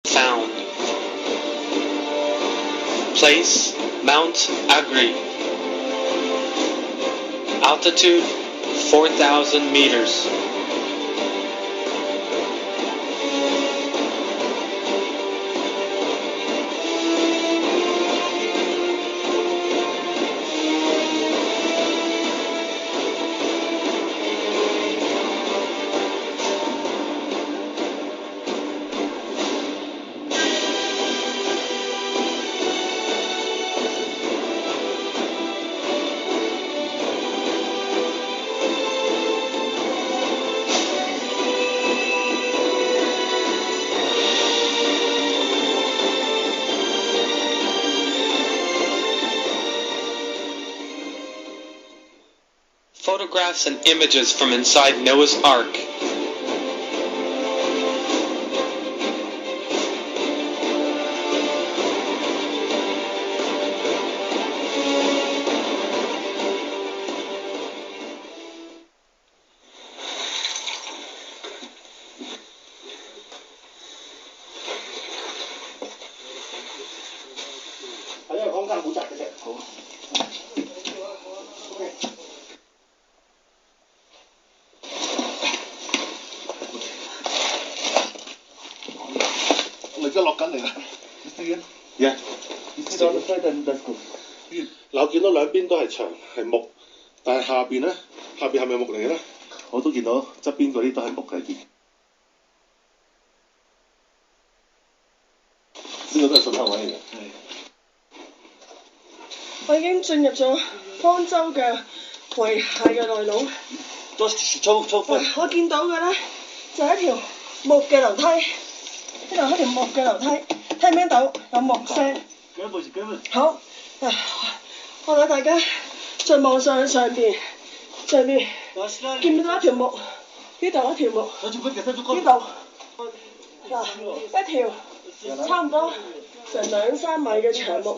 Found. Place, Mount Agri. Altitude, 4,000 meters. Photographs and images from inside Noah's Ark. Yeah.嗱，我見到兩邊都係牆，係木，但係下邊咧，下邊係咪木嚟嘅咧？我都見到側邊嗰啲都係木嚟嘅。呢個都係信號位嚟嘅。我已經進入咗方舟嘅遺骸嘅內籠。我見到嘅咧就係一條木嘅樓梯，呢度係一條木嘅樓梯，聽唔聽到有木聲？好，我睇大家再望上去上邊，見唔見到一條木？呢度一條木，呢度嗱一條差唔多成2-3米嘅長木。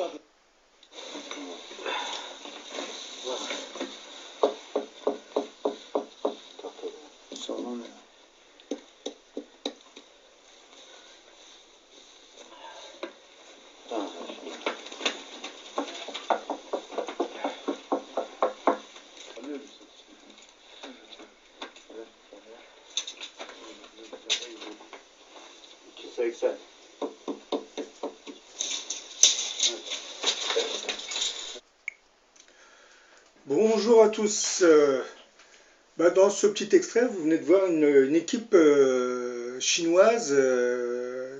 Bonjour à tous. Dans ce petit extrait, vous venez de voir une équipe chinoise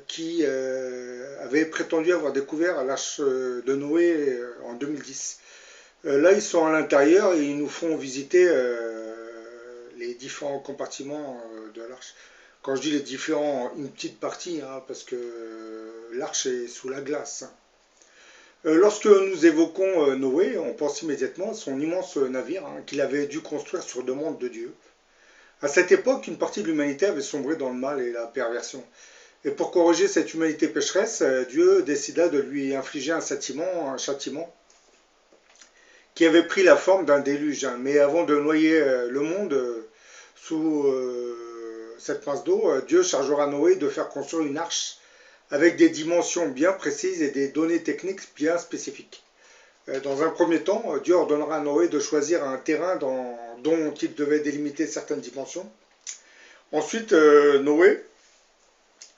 qui avait prétendu avoir découvert l'arche de Noé en 2010. Là, ils sont à l'intérieur et ils nous font visiter les différents compartiments de l'arche. Quand je dis les différents, une petite partie, hein, parce que l'arche est sous la glace. Lorsque nous évoquons Noé, on pense immédiatement à son immense navire qu'il avait dû construire sur demande de Dieu. À cette époque, une partie de l'humanité avait sombré dans le mal et la perversion. Et pour corriger cette humanité pécheresse, Dieu décida de lui infliger un châtiment qui avait pris la forme d'un déluge. Mais avant de noyer le monde sous cette masse d'eau, Dieu chargera Noé de faire construire une arche avec des dimensions bien précises et des données techniques bien spécifiques. Dans un premier temps, Dieu ordonnera à Noé de choisir un terrain dont il devait délimiter certaines dimensions. Ensuite, Noé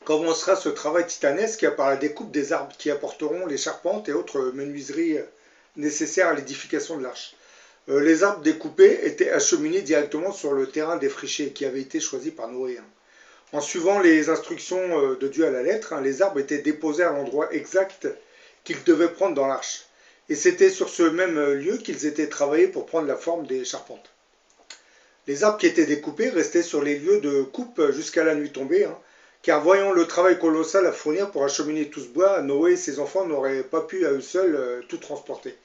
commencera ce travail titanesque par la découpe des arbres qui apporteront les charpentes et autres menuiseries nécessaires à l'édification de l'arche. Les arbres découpés étaient acheminés directement sur le terrain défriché qui avait été choisi par Noé. En suivant les instructions de Dieu à la lettre, les arbres étaient déposés à l'endroit exact qu'ils devaient prendre dans l'arche. Et c'était sur ce même lieu qu'ils étaient travaillés pour prendre la forme des charpentes. Les arbres qui étaient découpés restaient sur les lieux de coupe jusqu'à la nuit tombée, car voyant le travail colossal à fournir pour acheminer tout ce bois, Noé et ses enfants n'auraient pas pu à eux seuls tout transporter.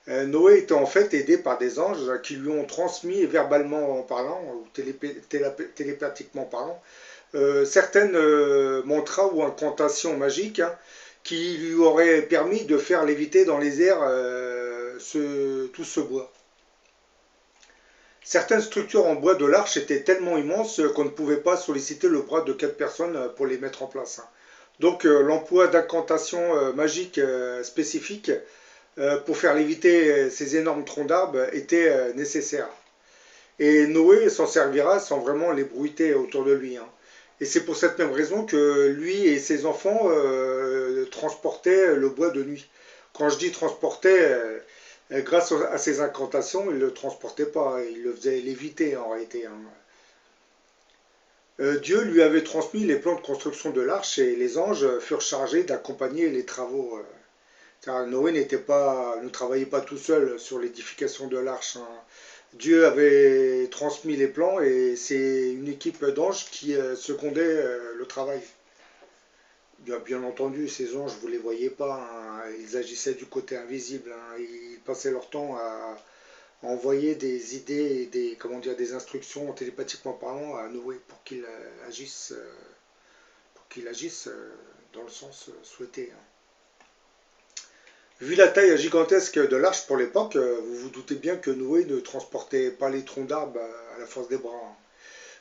Noé était en fait aidé par des anges qui lui ont transmis verbalement parlant, ou télépathiquement parlant, certaines mantras ou incantations magiques qui lui auraient permis de faire léviter dans les airs tout ce bois. Certaines structures en bois de l'arche étaient tellement immenses qu'on ne pouvait pas solliciter le bras de 4 personnes pour les mettre en place. Donc l'emploi d'incantations magiques spécifiques pour faire léviter ces énormes troncs d'arbres était nécessaire. Et Noé s'en servira sans vraiment l'ébruiter autour de lui. Hein. Et c'est pour cette même raison que lui et ses enfants transportaient le bois de nuit. Quand je dis transportaient, grâce à ces incantations, ils ne le transportaient pas, ils le faisaient léviter en réalité. Hein. Dieu lui avait transmis les plans de construction de l'arche et les anges furent chargés d'accompagner les travaux. Car Noé ne travaillait pas tout seul sur l'édification de l'arche. Hein. Dieu avait transmis les plans et c'est une équipe d'anges qui secondait le travail. Bien entendu, ces anges, vous ne les voyez pas, hein. Ils agissaient du côté invisible. Hein. Ils passaient leur temps à envoyer des idées et des instructions télépathiquement parlant à Noé pour qu'il agisse, dans le sens souhaité. Hein. Vu la taille gigantesque de l'arche pour l'époque, vous vous doutez bien que Noé ne transportait pas les troncs d'arbres à la force des bras.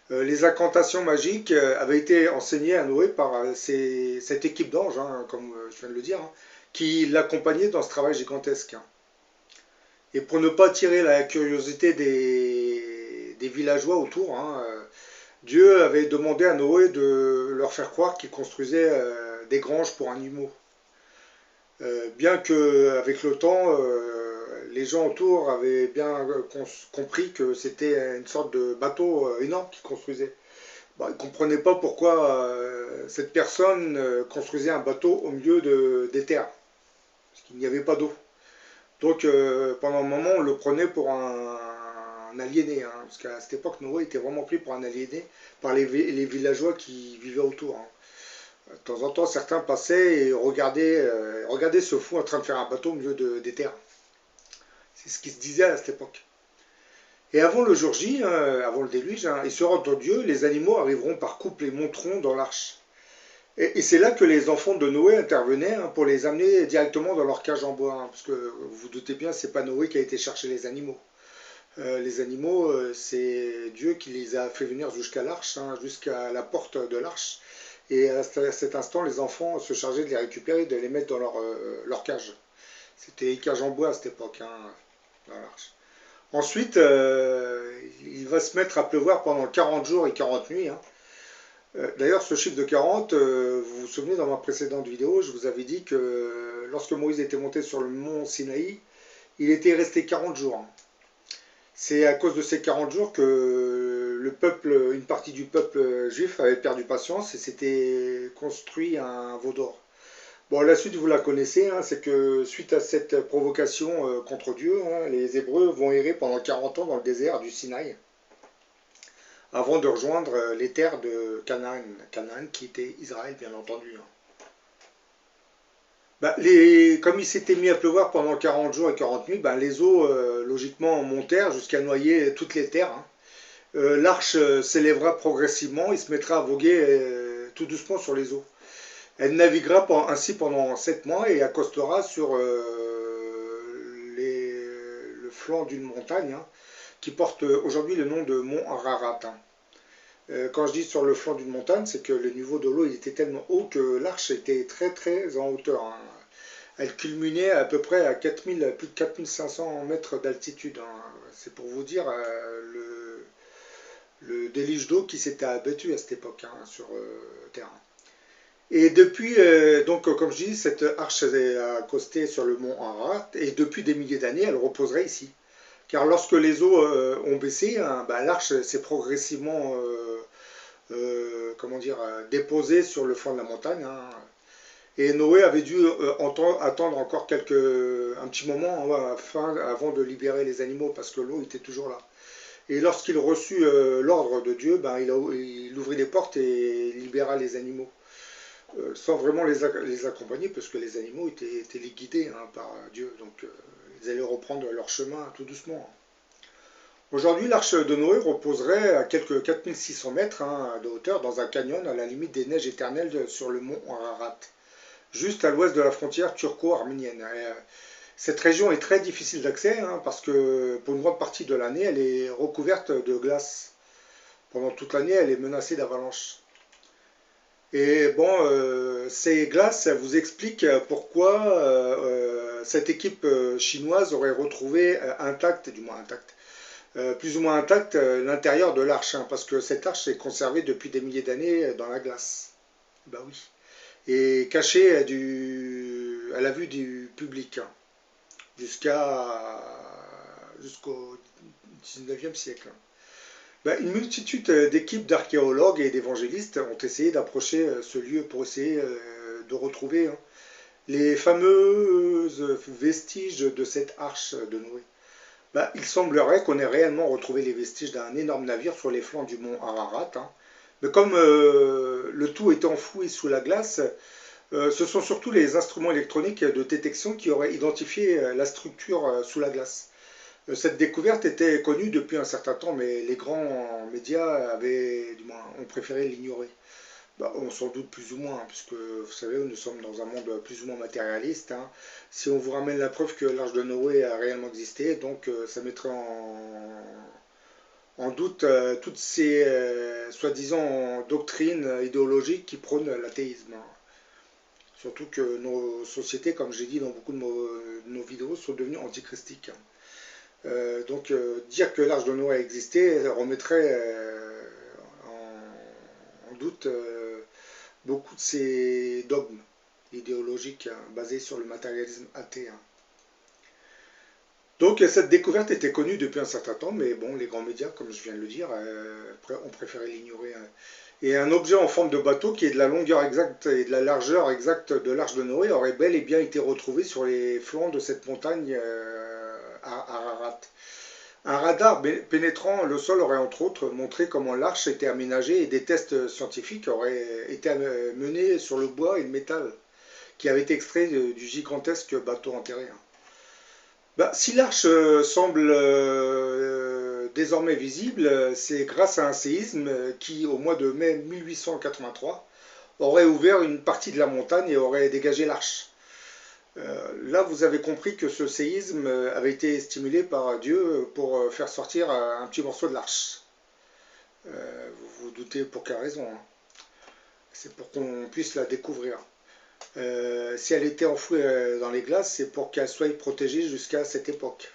Les incantations magiques avaient été enseignées à Noé par cette équipe d'anges, hein, comme je viens de le dire, hein, qui l'accompagnait dans ce travail gigantesque. Hein. Et pour ne pas attirer la curiosité des villageois autour, hein, Dieu avait demandé à Noé de leur faire croire qu'il construisait des granges pour animaux. Bien qu'avec le temps, les gens autour avaient bien compris que c'était une sorte de bateau énorme qu'ils construisaient. Ils ne comprenaient pas pourquoi cette personne construisait un bateau au milieu des terres, parce qu'il n'y avait pas d'eau. Donc pendant un moment, on le prenait pour un aliéné, hein, parce qu'à cette époque, Noé était vraiment pris pour un aliéné par les villageois qui vivaient autour. Hein. De temps en temps, certains passaient et regardaient ce fou en train de faire un bateau au milieu des terres. C'est ce qui se disait à cette époque. Et avant le jour J, avant le déluge, hein, il sera dans Dieu, les animaux arriveront par couple et monteront dans l'arche. Et c'est là que les enfants de Noé intervenaient, hein, pour les amener directement dans leur cage en bois. Hein, parce que vous vous doutez bien, c'est pas Noé qui a été chercher les animaux. Les animaux, c'est Dieu qui les a fait venir jusqu'à l'arche, hein, jusqu'à la porte de l'arche. Et à cet instant, les enfants se chargeaient de les récupérer, de les mettre dans leur cage. C'était une cage en bois à cette époque, hein, dans l'arche. Ensuite, il va se mettre à pleuvoir pendant 40 jours et 40 nuits. Hein. D'ailleurs, ce chiffre de 40, vous vous souvenez, dans ma précédente vidéo, je vous avais dit que lorsque Moïse était monté sur le mont Sinaï, il était resté 40 jours. Hein. C'est à cause de ces 40 jours que une partie du peuple juif avait perdu patience et s'était construit un veau d'or. Bon, la suite, vous la connaissez, hein, c'est que suite à cette provocation contre Dieu, hein, les Hébreux vont errer pendant 40 ans dans le désert du Sinaï, avant de rejoindre les terres de Canaan, qui était Israël, bien entendu. Hein. Comme il s'était mis à pleuvoir pendant 40 jours et 40 nuits, les eaux, logiquement, montèrent jusqu'à noyer toutes les terres. Hein. L'arche s'élèvera progressivement, il se mettra à voguer tout doucement sur les eaux. Elle naviguera ainsi pendant 7 mois et accostera sur le flanc d'une montagne, hein, qui porte aujourd'hui le nom de mont Ararat. Hein. Quand je dis sur le flanc d'une montagne, c'est que le niveau de l'eau était tellement haut que l'arche était très très en hauteur. Hein. Elle culminait à peu près à plus de 4500 mètres d'altitude. Hein. C'est pour vous dire le déluge d'eau qui s'était abattu à cette époque, hein, sur terre. Et depuis, donc comme je dis, cette arche est accostée sur le mont Ararat, et depuis des milliers d'années, elle reposerait ici. Car lorsque les eaux ont baissé, hein, l'arche s'est progressivement déposée sur le flanc de la montagne. Hein. Et Noé avait dû attendre encore un petit moment, hein, avant de libérer les animaux, parce que l'eau était toujours là. Et lorsqu'il reçut l'ordre de Dieu, il ouvrit les portes et libéra les animaux. Sans vraiment les accompagner, parce que les animaux étaient les guidés, hein, par Dieu. Donc ils allaient reprendre leur chemin tout doucement. Aujourd'hui, l'arche de Noé reposerait à quelques 4600 mètres, hein, de hauteur dans un canyon à la limite des neiges éternelles sur le mont Ararat, juste à l'ouest de la frontière turco-arménienne. Cette région est très difficile d'accès, hein, parce que pour une grande partie de l'année, elle est recouverte de glace. Pendant toute l'année, elle est menacée d'avalanches. Et bon, ces glaces, ça vous explique pourquoi cette équipe chinoise aurait retrouvé intact, du moins intact, plus ou moins intact l'intérieur de l'arche, hein, parce que cette arche est conservée depuis des milliers d'années dans la glace. Bah oui. Et cachée à la vue du public, hein, jusqu'au 19e siècle. Ben, une multitude d'équipes d'archéologues et d'évangélistes ont essayé d'approcher ce lieu pour essayer de retrouver, hein, les fameuses vestiges de cette arche de Noé. Ben, il semblerait qu'on ait réellement retrouvé les vestiges d'un énorme navire sur les flancs du mont Ararat, hein. Mais comme le tout est enfoui sous la glace, ce sont surtout les instruments électroniques de détection qui auraient identifié la structure sous la glace. Cette découverte était connue depuis un certain temps, mais les grands médias ont préféré l'ignorer. Bah, on s'en doute plus ou moins, hein, puisque vous savez, nous sommes dans un monde plus ou moins matérialiste, hein. Si on vous ramène la preuve que l'arche de Noé a réellement existé, donc ça mettrait en doute toutes ces soi-disant doctrines idéologiques qui prônent l'athéisme, hein. Surtout que nos sociétés, comme j'ai dit dans beaucoup de nos vidéos, sont devenues antichristiques, hein. Donc dire que l'arche de Noé a existé remettrait en doute beaucoup de ces dogmes idéologiques, hein, basés sur le matérialisme athée, hein. Donc cette découverte était connue depuis un certain temps, mais bon, les grands médias, comme je viens de le dire, ont préféré l'ignorer, hein. Et un objet en forme de bateau qui est de la longueur exacte et de la largeur exacte de l'arche de Noé aurait bel et bien été retrouvé sur les flancs de cette montagne à Ararat. Un radar pénétrant le sol aurait entre autres montré comment l'arche était aménagée et des tests scientifiques auraient été menés sur le bois et le métal qui avait été extrait du gigantesque bateau enterré. Bah, si l'arche semble désormais visible, c'est grâce à un séisme qui, au mois de mai 1883, aurait ouvert une partie de la montagne et aurait dégagé l'arche. Là, vous avez compris que ce séisme avait été stimulé par Dieu pour faire sortir un petit morceau de l'arche. Vous vous doutez pour quelle raison, hein. C'est pour qu'on puisse la découvrir. Si elle était enfouie dans les glaces, c'est pour qu'elle soit protégée jusqu'à cette époque.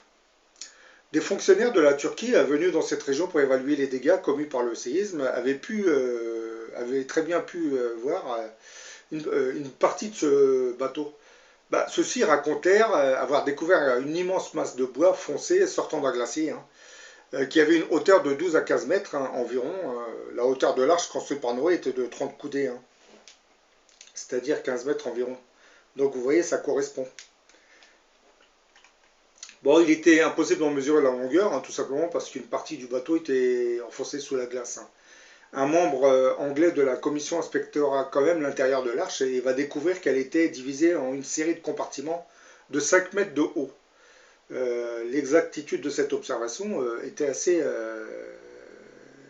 Des fonctionnaires de la Turquie venus dans cette région pour évaluer les dégâts commis par le séisme avaient très bien pu voir une partie de ce bateau. Bah, ceux-ci racontèrent avoir découvert une immense masse de bois foncé sortant d'un glacier, hein, qui avait une hauteur de 12 à 15 mètres, hein, environ. La hauteur de l'arche construite par Noé était de 30 coudées, hein, c'est-à-dire 15 mètres environ. Donc vous voyez, ça correspond. Bon, il était impossible d'en mesurer la longueur, hein, tout simplement parce qu'une partie du bateau était enfoncée sous la glace, hein. Un membre anglais de la commission inspectera quand même l'intérieur de l'arche et va découvrir qu'elle était divisée en une série de compartiments de 5 mètres de haut. L'exactitude de cette observation était assez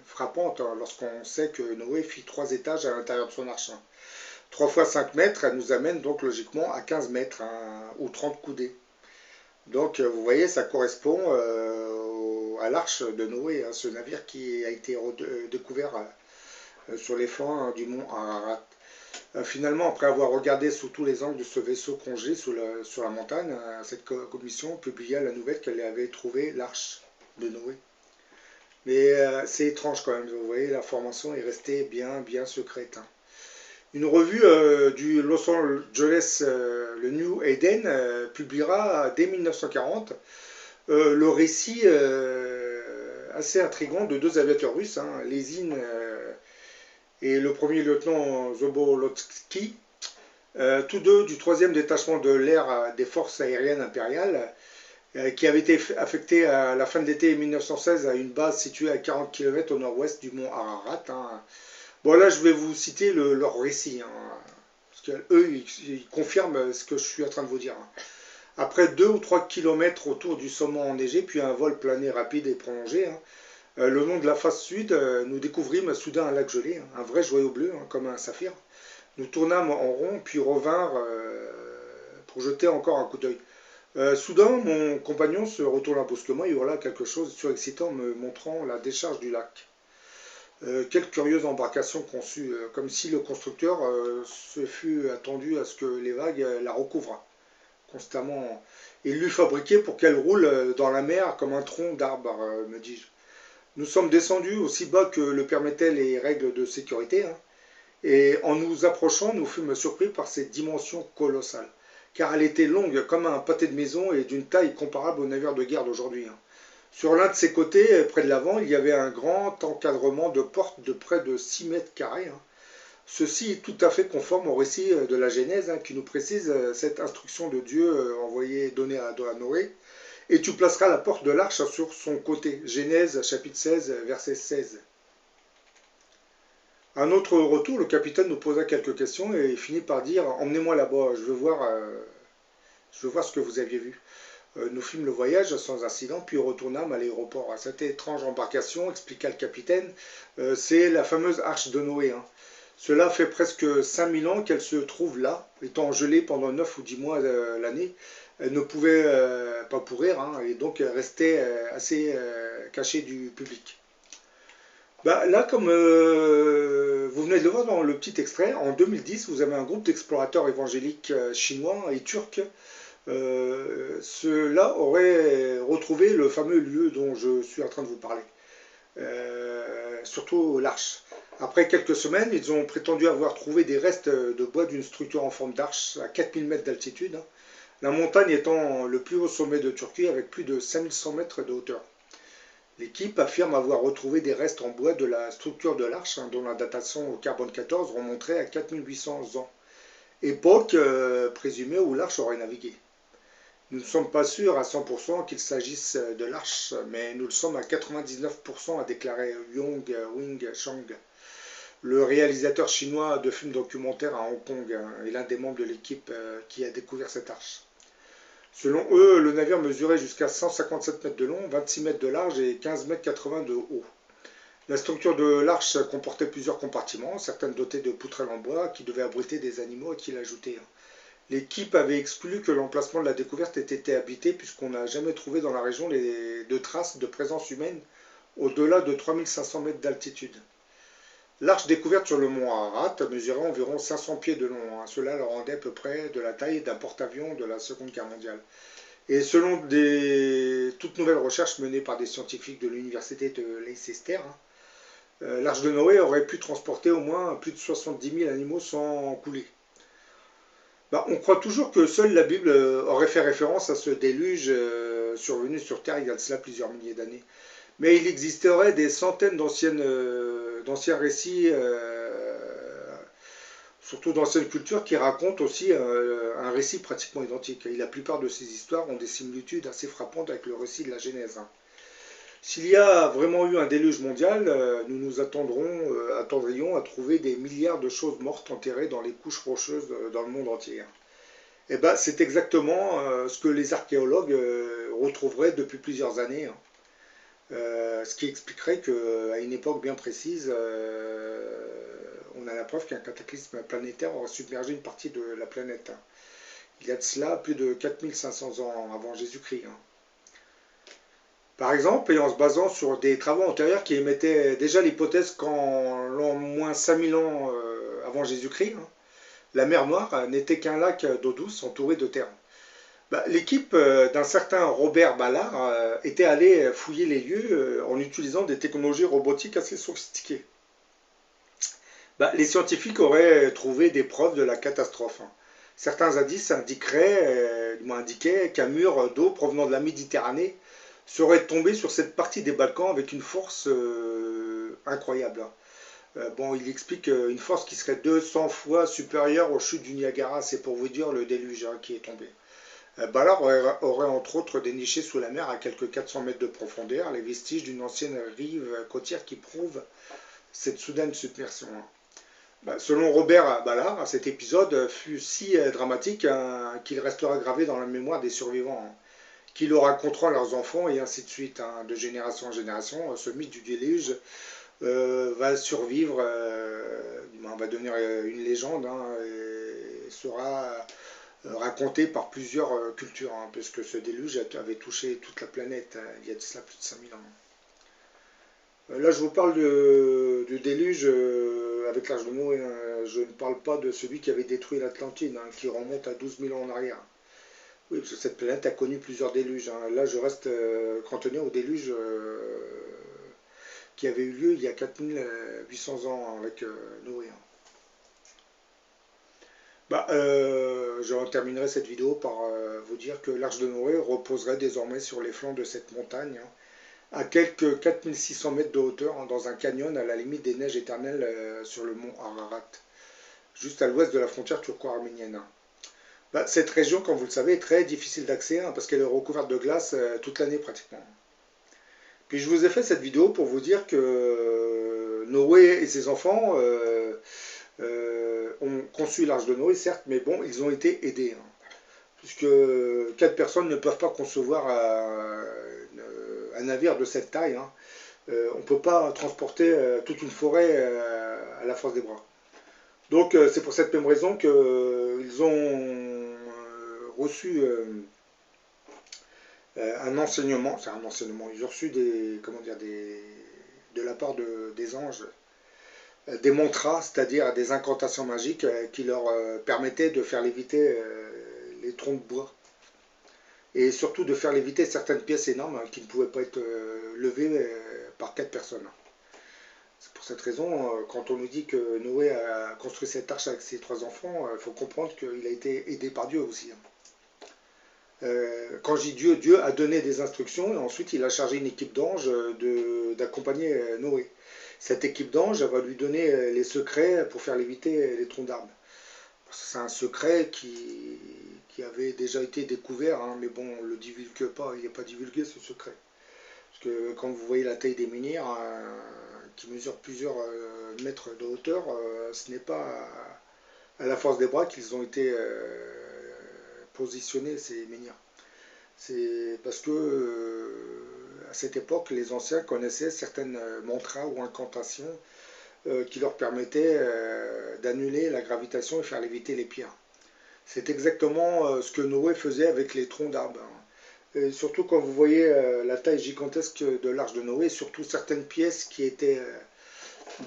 frappante, hein, lorsqu'on sait que Noé fit 3 étages à l'intérieur de son arche, hein. 3 fois 5 mètres, elle nous amène donc logiquement à 15 mètres, hein, ou 30 coudées. Donc vous voyez, ça correspond à l'arche de Noé, hein, ce navire qui a été découvert sur les flancs du mont Ararat. Finalement, après avoir regardé sous tous les angles de ce vaisseau congelé sur la montagne, cette commission publia la nouvelle qu'elle avait trouvé l'arche de Noé. Mais c'est étrange quand même, vous voyez, l'information est restée bien secrète, hein. Une revue du Los Angeles, le New Eden, publiera dès 1940 le récit assez intrigant de 2 aviateurs russes, hein, Lesin et le premier lieutenant Zobolotsky, tous deux du 3e détachement de l'air des forces aériennes impériales, qui avaient été affectés à la fin de l'été 1916 à une base située à 40 km au nord-ouest du mont Ararat, hein. Bon, là, je vais vous citer leur récit, hein, parce qu'eux, ils confirment ce que je suis en train de vous dire, hein. Après 2 ou 3 km autour du sommet enneigé, puis un vol plané rapide et prolongé, hein, le long de la face sud, nous découvrîmes soudain un lac gelé, hein, un vrai joyau bleu, hein, comme un saphir. Nous tournâmes en rond, puis revinrent pour jeter encore un coup d'œil. Soudain, mon compagnon se retourna brusquement et hurla quelque chose de surexcitant, me montrant la décharge du lac. Quelle curieuse embarcation conçue, comme si le constructeur se fût attendu à ce que les vagues la recouvrent constamment. Il l'eût fabriquée pour qu'elle roule dans la mer comme un tronc d'arbre, me dis-je. Nous sommes descendus aussi bas que le permettaient les règles de sécurité, hein, et en nous approchant, nous fûmes surpris par ses dimensions colossales, car elle était longue comme un pâté de maison et d'une taille comparable aux navires de guerre d'aujourd'hui, hein. Sur l'un de ses côtés, près de l'avant, il y avait un grand encadrement de portes de près de 6 mètres carrés, hein. Ceci est tout à fait conforme au récit de la Genèse, hein, qui nous précise cette instruction de Dieu donnée à Noé. Et tu placeras la porte de l'arche sur son côté. Genèse chapitre 16, verset 16. À notre retour, le capitaine nous posa quelques questions et il finit par dire « Emmenez-moi là-bas, je veux voir ce que vous aviez vu ». Nous fîmes le voyage sans incident, puis retournâmes à l'aéroport. Cette étrange embarcation, expliqua le capitaine, c'est la fameuse arche de Noé, hein. Cela fait presque 5000 ans qu'elle se trouve là, étant gelée pendant 9 ou 10 mois l'année. Elle ne pouvait pas pourrir, hein, et donc restait assez cachée du public. Bah, là, comme vous venez de le voir dans le petit extrait, en 2010, vous avez un groupe d'explorateurs évangéliques chinois et turcs. Ceux-là auraient retrouvé le fameux lieu dont je suis en train de vous parler, surtout l'arche. Après quelques semaines, ils ont prétendu avoir trouvé des restes de bois d'une structure en forme d'arche à 4000 mètres d'altitude, la montagne étant le plus haut sommet de Turquie avec plus de 5100 mètres de hauteur. L'équipe affirme avoir retrouvé des restes en bois de la structure de l'arche, dont la datation au carbone 14 remonterait à 4800 ans, époque présumée où l'arche aurait navigué. Nous ne sommes pas sûrs à 100% qu'il s'agisse de l'arche, mais nous le sommes à 99%, a déclaré Yong Wing Chang, le réalisateur chinois de films documentaires à Hong Kong, et l'un des membres de l'équipe qui a découvert cette arche. Selon eux, le navire mesurait jusqu'à 157 mètres de long, 26 mètres de large et 15 mètres 80 de haut. La structure de l'arche comportait plusieurs compartiments, certaines dotées de poutrelles en bois qui devaient abriter des animaux et qui l'ajoutaient. L'équipe avait exclu que l'emplacement de la découverte ait été habité puisqu'on n'a jamais trouvé dans la région de traces de présence humaine au-delà de 3500 mètres d'altitude. L'arche découverte sur le mont Ararat mesurait environ 500 pieds de long. Cela le rendait à peu près de la taille d'un porte-avions de la Seconde Guerre mondiale. Et selon toutes nouvelles recherches menées par des scientifiques de l'université de Leicester, l'arche de Noé aurait pu transporter au moins plus de 70 000 animaux sans couler. On croit toujours que seule la Bible aurait fait référence à ce déluge survenu sur Terre il y a de cela plusieurs milliers d'années. Mais il existerait des centaines d'anciens récits, surtout d'anciennes cultures, qui racontent aussi un récit pratiquement identique. Et la plupart de ces histoires ont des similitudes assez frappantes avec le récit de la Genèse. S'il y a vraiment eu un déluge mondial, nous nous attendrions à trouver des milliards de choses mortes enterrées dans les couches rocheuses dans le monde entier. Et ben, c'est exactement ce que les archéologues retrouveraient depuis plusieurs années. Ce qui expliquerait qu'à une époque bien précise, on a la preuve qu'un cataclysme planétaire aurait submergé une partie de la planète. Il y a de cela plus de 4500 ans avant Jésus-Christ. Par exemple, et en se basant sur des travaux antérieurs qui émettaient déjà l'hypothèse qu'en l'an moins 5000 ans avant Jésus-Christ, la mer Noire n'était qu'un lac d'eau douce entouré de terre. L'équipe d'un certain Robert Ballard était allée fouiller les lieux en utilisant des technologies robotiques assez sophistiquées. Les scientifiques auraient trouvé des preuves de la catastrophe. Certains indices indiquaient qu'un mur d'eau provenant de la Méditerranée serait tombé sur cette partie des Balkans avec une force incroyable. Il explique une force qui serait 200 fois supérieure aux chutes du Niagara, c'est pour vous dire le déluge qui est tombé. Ballard aurait entre autres déniché sous la mer à quelques 400 mètres de profondeur les vestiges d'une ancienne rive côtière qui prouve cette soudaine submersion. Selon Robert Ballard, cet épisode fut si dramatique qu'il restera gravé dans la mémoire des survivants, qui le raconteront à leurs enfants et ainsi de suite. De génération en génération, ce mythe du déluge va survivre, va devenir une légende et sera raconté par plusieurs cultures, puisque ce déluge avait touché toute la planète il y a de cela plus de 5000 ans. Là, je vous parle du déluge avec l'Arche de Noé. Hein. Je ne parle pas de celui qui avait détruit l'Atlantide, hein, qui remonte à 12 000 ans en arrière. Oui, parce que cette planète a connu plusieurs déluges. Hein. Là, je reste cantonné au déluge qui avait eu lieu il y a 4800 ans avec Noé. Hein. Bah, je terminerai cette vidéo par vous dire que l'Arche de Noé reposerait désormais sur les flancs de cette montagne, hein, à quelques 4600 mètres de hauteur, hein, dans un canyon à la limite des neiges éternelles sur le mont Ararat, juste à l'ouest de la frontière turco-arménienne. Hein. Bah, cette région, comme vous le savez, est très difficile d'accès, hein, parce qu'elle est recouverte de glace toute l'année pratiquement. Puis je vous ai fait cette vidéo pour vous dire que Noé et ses enfants ont conçu l'Arche de Noé, certes, mais bon, ils ont été aidés. Hein, puisque 4 personnes ne peuvent pas concevoir un navire de cette taille. Hein. On ne peut pas transporter toute une forêt à la force des bras. Donc c'est pour cette même raison qu'ils ont reçu un enseignement, c'est un enseignement, ils ont reçu de la part des anges, des mantras, c'est-à-dire des incantations magiques qui leur permettaient de faire léviter les troncs de bois. Et surtout de faire léviter certaines pièces énormes qui ne pouvaient pas être levées par 4 personnes. C'est pour cette raison, quand on nous dit que Noé a construit cette arche avec ses 3 enfants, il faut comprendre qu'il a été aidé par Dieu aussi. Quand je dis Dieu, Dieu a donné des instructions et ensuite il a chargé une équipe d'anges d'accompagner Noé. Cette équipe d'anges va lui donner les secrets pour faire léviter les troncs d'arbres. C'est un secret qui avait déjà été découvert, hein, mais bon, on ne le divulgue pas, il n'est pas divulgué ce secret. Parce que quand vous voyez la taille des menhirs, qui mesurent plusieurs mètres de hauteur, ce n'est pas à la force des bras qu'ils ont été positionnés, ces menhirs. C'est parce que à cette époque, les anciens connaissaient certaines mantras ou incantations qui leur permettaient d'annuler la gravitation et faire léviter les pierres. C'est exactement ce que Noé faisait avec les troncs d'arbres. Et surtout quand vous voyez la taille gigantesque de l'arche de Noé, surtout certaines pièces qui étaient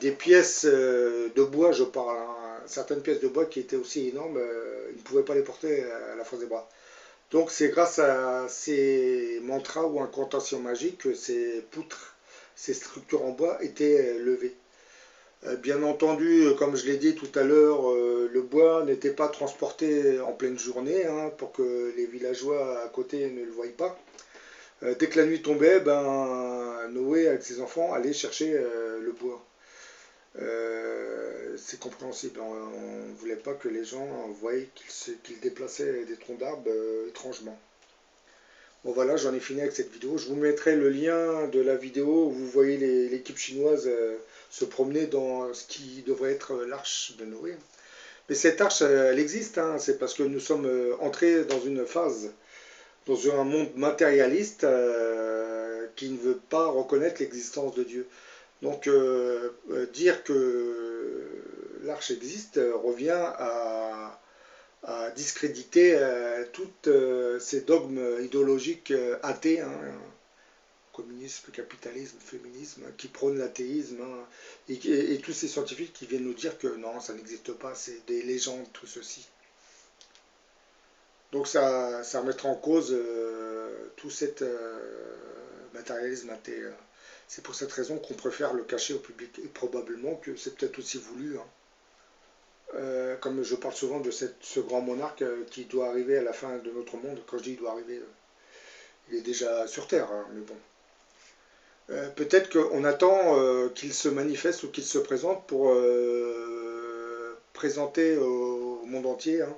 des pièces de bois, je parle, hein, certaines pièces de bois qui étaient aussi énormes, ils ne pouvaient pas les porter à la force des bras. Donc c'est grâce à ces mantras ou incantations magiques que ces poutres, ces structures en bois étaient levées. Bien entendu, comme je l'ai dit tout à l'heure, le bois n'était pas transporté en pleine journée, hein, pour que les villageois à côté ne le voient pas. Dès que la nuit tombait, Noé avec ses enfants allait chercher le bois. C'est compréhensible, on ne voulait pas que les gens voient qu'ils déplaçaient des troncs d'arbres étrangement. Bon voilà, j'en ai fini avec cette vidéo. Je vous mettrai le lien de la vidéo où vous voyez l'équipe chinoise se promener dans ce qui devrait être l'arche de Noé. Mais cette arche, elle existe, hein, c'est parce que nous sommes entrés dans une phase, dans un monde matérialiste qui ne veut pas reconnaître l'existence de Dieu. Donc dire que l'arche existe revient à discréditer tous ces dogmes idéologiques athées, hein, communisme, capitalisme, féminisme, qui prônent l'athéisme, hein, et tous ces scientifiques qui viennent nous dire que non, ça n'existe pas, c'est des légendes, tout ceci. Donc ça remettra en cause tout cet matérialisme athée. C'est pour cette raison qu'on préfère le cacher au public, et probablement que c'est peut-être aussi voulu. Hein. Comme je parle souvent de ce grand monarque qui doit arriver à la fin de notre monde. Quand je dis il doit arriver, il est déjà sur Terre, hein, mais bon. Peut-être qu'on attend qu'il se manifeste ou qu'il se présente pour présenter au monde entier, hein,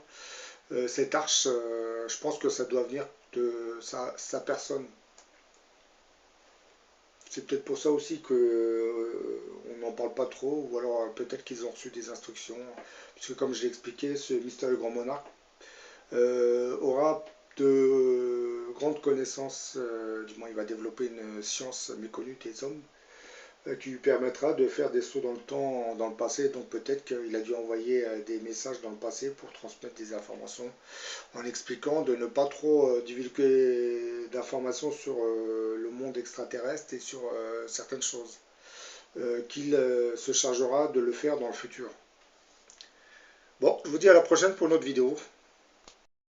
cette arche. Je pense que ça doit venir de sa personne. C'est peut-être pour ça aussi qu'on n'en parle pas trop, ou alors peut-être qu'ils ont reçu des instructions. Puisque comme je l'ai expliqué, ce mystérieux grand monarque aura de grandes connaissances, du moins il va développer une science méconnue des hommes, qui lui permettra de faire des sauts dans le temps, dans le passé. Donc peut-être qu'il a dû envoyer des messages dans le passé pour transmettre des informations, en expliquant de ne pas trop divulguer d'informations sur le monde extraterrestre et sur certaines choses. qu'il se chargera de le faire dans le futur. Bon, je vous dis à la prochaine pour une autre vidéo.